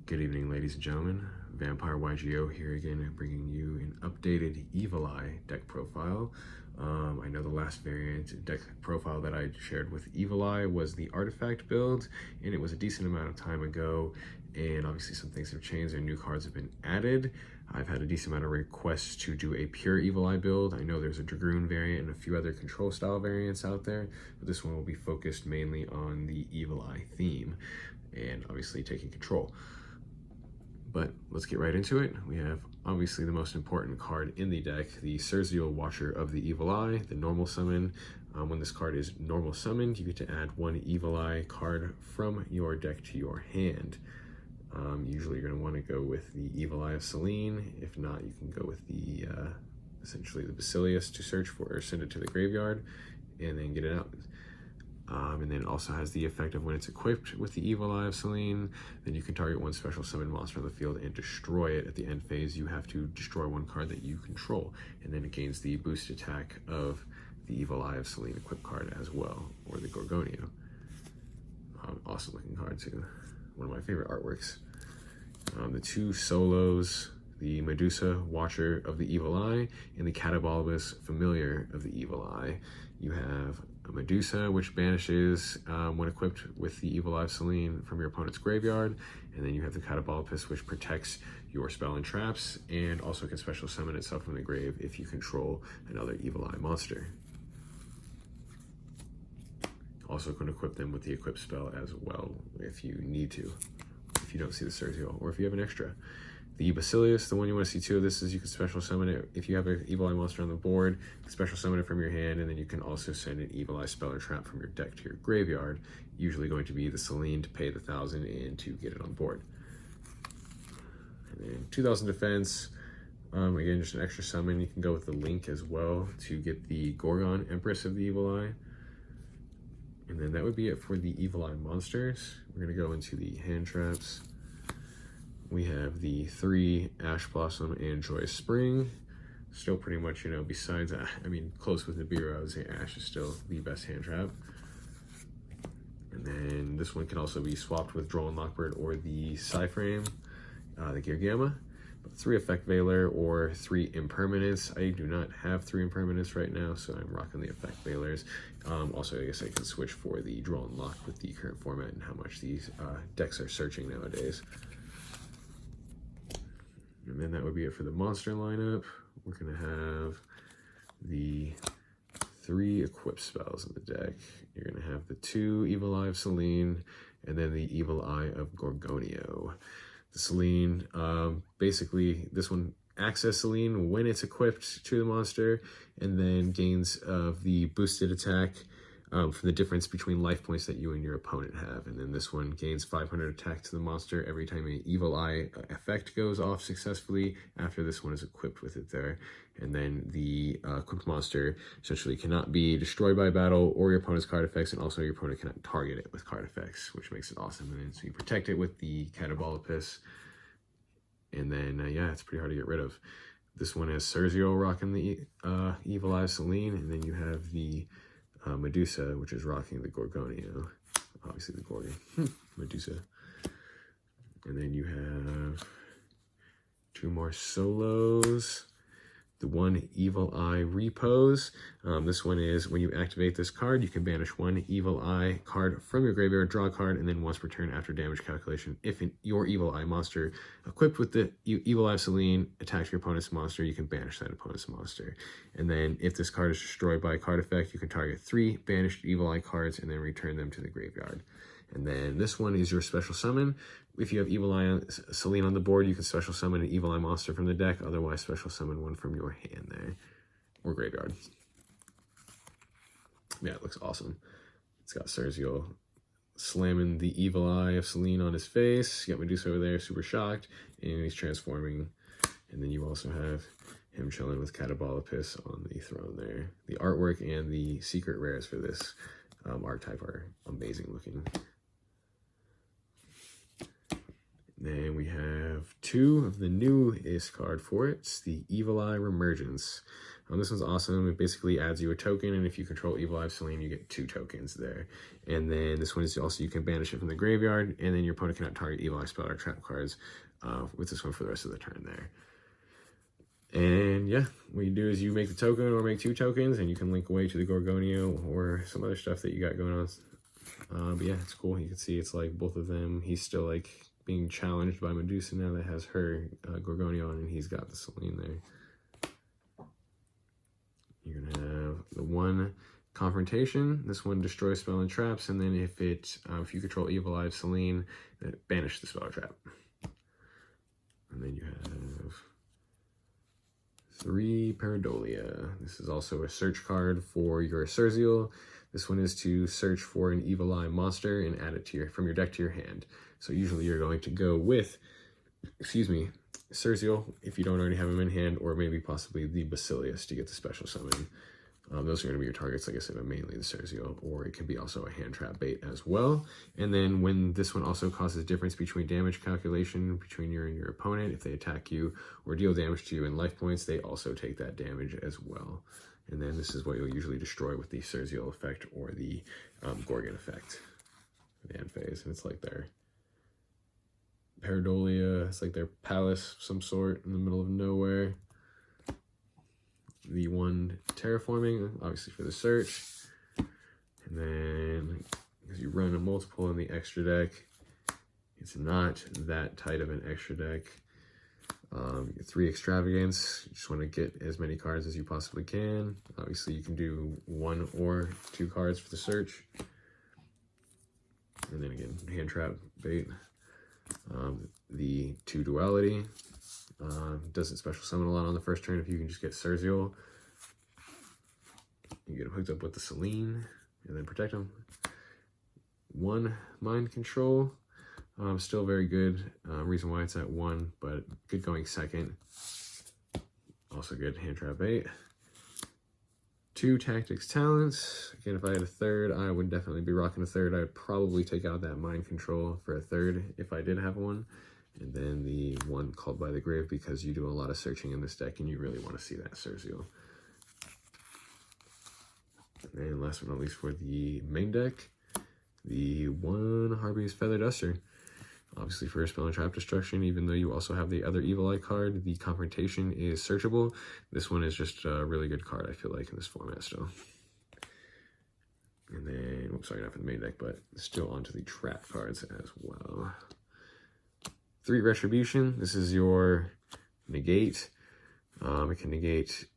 Good evening, ladies and gentlemen. Vampire YGO here again, bringing you an updated Evil Eye deck profile. I know the last variant deck profile that I shared with Evil Eye was the Artifact build, and it was a decent amount of time ago, and obviously some things have changed and new cards have been added. I've had a decent amount of requests to do a pure Evil Eye build. I know there's a Dragoon variant and a few other control style variants out there, but this one will be focused mainly on the Evil Eye theme, and obviously taking control. But let's get right into it. We have obviously the most important card in the deck, the Surzial Watcher of the Evil Eye, the normal summon. When this card is normal summoned, you get to add one Evil Eye card from your deck to your hand. Usually you're going to want to go with the Evil Eye of Selene. If not, you can go with the essentially the Basilius to search for or send it to the graveyard and then get it out. And then it also has the effect of when it's equipped with the Evil Eye of Selene, then you can target one special summon monster on the field and destroy it. At the end phase, you have to destroy one card that you control, and then it gains the boost attack of the Evil Eye of Selene equipped card as well, or the Gorgonio. Awesome looking card too. One of my favorite artworks. The two solos, the Medusa, Watcher of the Evil Eye, and the Catabalbus, Familiar of the Evil Eye. You have a Medusa, which banishes when equipped with the Evil Eye of Selene from your opponent's graveyard, and then you have the Catabalbus, which protects your spell and traps, and also can special summon itself from the grave if you control another Evil Eye monster. Also can equip them with the equip spell as well if you need to, if you don't see the Surzial, or if you have an extra. The Basilius, the one you want to see two of this is you can special summon it. If you have an Evil Eye monster on the board, you can special summon it from your hand, and then you can also send an Evil Eye spell or trap from your deck to your graveyard, usually going to be the Selene to pay the 1,000 and to get it on board. And then 2,000 defense, again, just an extra summon. You can go with the Link as well to get the Gorgon, Empress of the Evil Eye. And then that would be it for the Evil Eye monsters. We're going to go into the hand traps. We have the 3 Ash Blossom and Joyous Spring. Still pretty much, you know, besides, close with Nibiru, I would say Ash is still the best hand trap. And then this one can also be swapped with Droll and Lockbird or the Psyframe, the Gear Gamma. But 3 Effect Veiler or 3 Impermanence. I do not have 3 Impermanence right now, so I'm rocking the Effect Veilers. Also, I guess I can switch for the Droll and Lock with the current format and how much these decks are searching nowadays. And then that would be it for the monster lineup. We're going to have the 3 equip spells in the deck. You're going to have the 2 Evil Eye of Selene, and then the Evil Eye of Gorgonio. The Selene, basically this one access Selene when it's equipped to the monster, and then gains of the boosted attack for the difference between life points that you and your opponent have. And then this one gains 500 attack to the monster every time an Evil Eye effect goes off successfully after this one is equipped with it there. And then the equipped monster essentially cannot be destroyed by battle or your opponent's card effects, and also your opponent cannot target it with card effects, which makes it awesome. And then so you protect it with the Catabalbus. And then, yeah, it's pretty hard to get rid of. This one has Surzial rocking the Evil Eye of Selene, and then you have the Medusa, which is rocking the Gorgonio. Obviously the Gorgon. Medusa. And then you have 2 more solos. The 1 Evil Eye Repose. This one is when you activate this card, you can banish 1 Evil Eye card from your graveyard, draw a card, and then once per turn after damage calculation, if your Evil Eye monster equipped with the Evil Eye of Selene attacks your opponent's monster, you can banish that opponent's monster. And then if this card is destroyed by a card effect, you can target 3 banished Evil Eye cards and then return them to the graveyard. And then this one is your special summon. If you have Evil Eye Selene on the board, you can special summon an Evil Eye monster from the deck. Otherwise, special summon one from your hand there, or graveyard. Yeah, it looks awesome. It's got Surzial slamming the Evil Eye of Selene on his face. You got Medusa over there, super shocked, and he's transforming. And then you also have him chilling with Catabalbus on the throne there. The artwork and the secret rares for this archetype are amazing looking. Then we have 2 of the newest card for it. It's the Evil Eye Remergence. This one's awesome. It basically adds you a token, and if you control Evil Eye of Selene, you get 2 tokens there. And then this one is also, you can banish it from the graveyard, and then your opponent cannot target Evil Eye spell or trap cards with this one for the rest of the turn there. And yeah, what you do is you make the token or make 2 tokens, and you can link away to the Gorgonio or some other stuff that you got going on. But yeah, it's cool. You can see it's like both of them. He's still like being challenged by Medusa now that has her Gorgonio on, and he's got the Selene there. You're gonna have the 1 Confrontation. This one destroys spell and traps, and then if you control Evil Eye of Selene, banish the spell or trap. And then you have 3 Pareidolia. This is also a search card for your Cerziel. This one is to search for an Evil Eye monster and add it to from your deck to your hand. So usually you're going to go with, Cerziel, if you don't already have him in hand, or maybe possibly the Basilius to get the special summon. Those are going to be your targets, like I said, but mainly the Cerziel, or it can be also a hand trap bait as well. And then when this one also causes difference between damage calculation between you and your opponent, if they attack you or deal damage to you in life points, they also take that damage as well. And then this is what you'll usually destroy with the Cerziel effect or the Gorgon effect, the end phase. And it's like their Pareidolia, it's like their palace of some sort in the middle of nowhere. The 1 Terraforming, obviously for the search. And then, because you run a multiple in the extra deck, it's not that tight of an extra deck. 3 Extravagance, you just want to get as many cards as you possibly can. Obviously you can do 1 or 2 cards for the search. And then again, hand trap bait. The 2 Duality. Doesn't special summon a lot on the first turn if you can just get Cerziel. You get him hooked up with the Selene, and then protect him. 1 Mind Control. Still very good. Reason why it's at 1, but good going second. Also good hand trap bait. 2 Tactics Talents. Again, if I had a 3rd, I would definitely be rocking a 3rd. I'd probably take out that Mind Control for a 3rd if I did have one. And then the 1 Called by the Grave, because you do a lot of searching in this deck and you really want to see that Cerziel. And then last but not least for the main deck, the 1 Harpy's Feather Duster. Obviously for spell and trap destruction, even though you also have the other Evil Eye card, the Confrontation is searchable. This one is just a really good card, I feel like, in this format still. And then, oops, sorry, not for the main deck, but still onto the trap cards as well. 3 Retribution. This is your negate. It can negate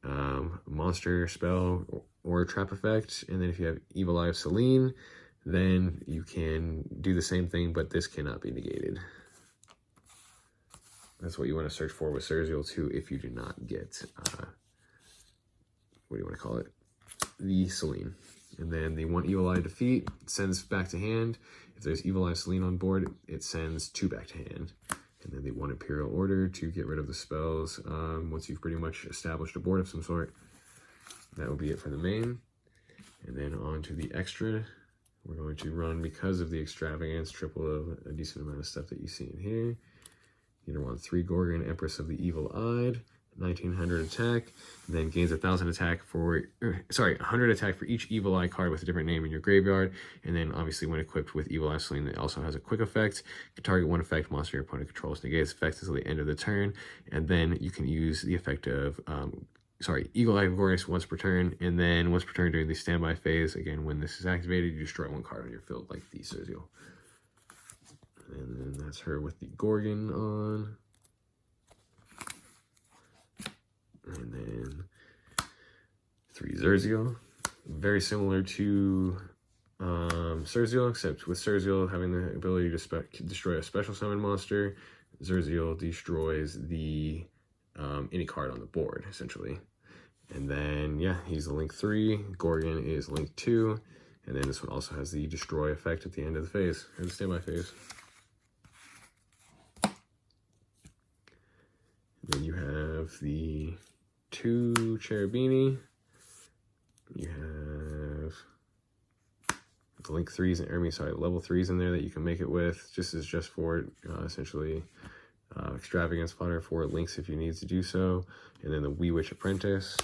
monster, spell, or trap effect. And then if you have Evil Eye of Selene, then you can do the same thing, but this cannot be negated. That's what you want to search for with Cerziel too if you do not get, what do you want to call it? The Selene. And then the 1 Evil Eye Defeat sends back to hand. If there's Evil Eye Selene on board, it sends 2 back to hand. And then the 1 Imperial Order to get rid of the spells once you've pretty much established a board of some sort. That will be it for the main. And then on to the extra. We're going to run, because of the Extravagance, triple of a decent amount of stuff that you see in here. You're going to want 3 Gorgon, Empress of the Evil Eyed, 1900 attack, and then gains 1,000 attack for, 100 attack for each Evil Eye card with a different name in your graveyard. And then obviously when equipped with Evil Eye Selene, it also has a quick effect. You can target 1 effect monster your opponent controls, negates effects until the end of the turn, and then you can use the effect of Eagle Eye Gorgonus once per turn, and then once per turn during the standby phase. Again, when this is activated, you destroy 1 card on your field, like the Cerziel. And then that's her with the Gorgon on. And then 3 Cerziel. Very similar to Cerziel, except with Cerziel having the ability to destroy a special summon monster, Cerziel destroys the any card on the board, essentially. And then, yeah, he's a link 3. Gorgon is link 2. And then this one also has the destroy effect at the end of the phase, or the standby phase. And then you have the 2 Cherubini. You have the link 3s and level 3s in there that you can make it with, just for essentially Extravagance Fodder for links if you need to do so. And then the Wee Witch Apprentice.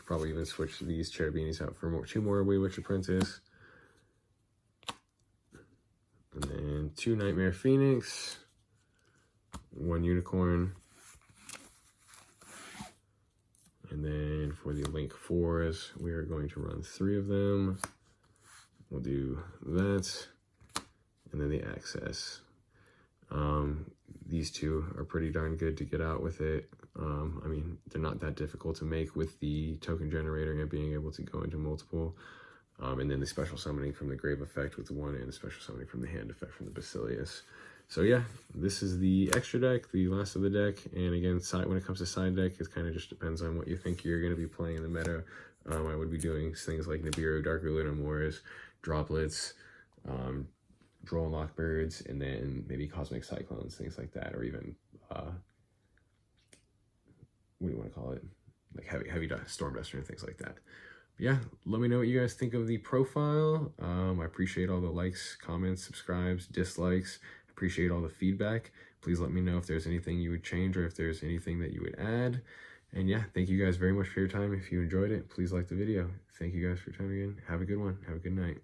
Probably even switch these Cherubinis out for two more Wee Witch Apprentice. And then 2 Nightmare Phoenix, 1 Unicorn. And then for the Link 4s, we are going to run 3 of them. We'll do that. And then the Access. These 2 are pretty darn good to get out with it. I mean, they're not that difficult to make with the token generator and being able to go into multiple. And then the special summoning from the Grave effect with 1 and the special summoning from the hand effect from the Basilius. So yeah, this is the extra deck, the last of the deck. And again, when it comes to side deck, it kind of just depends on what you think you're going to be playing in the meta. I would be doing things like Nibiru, Darker Lunamores, Droplets, Droll and Lockbirds, and then maybe Cosmic Cyclones, things like that, or even, what do you want to call it? Like heavy Storm Duster and things like that. But yeah, let me know what you guys think of the profile. I appreciate all the likes, comments, subscribes, dislikes. Appreciate all the feedback. Please let me know if there's anything you would change or if there's anything that you would add. And yeah, thank you guys very much for your time. If you enjoyed it, please like the video. Thank you guys for your time again. Have a good one. Have a good night.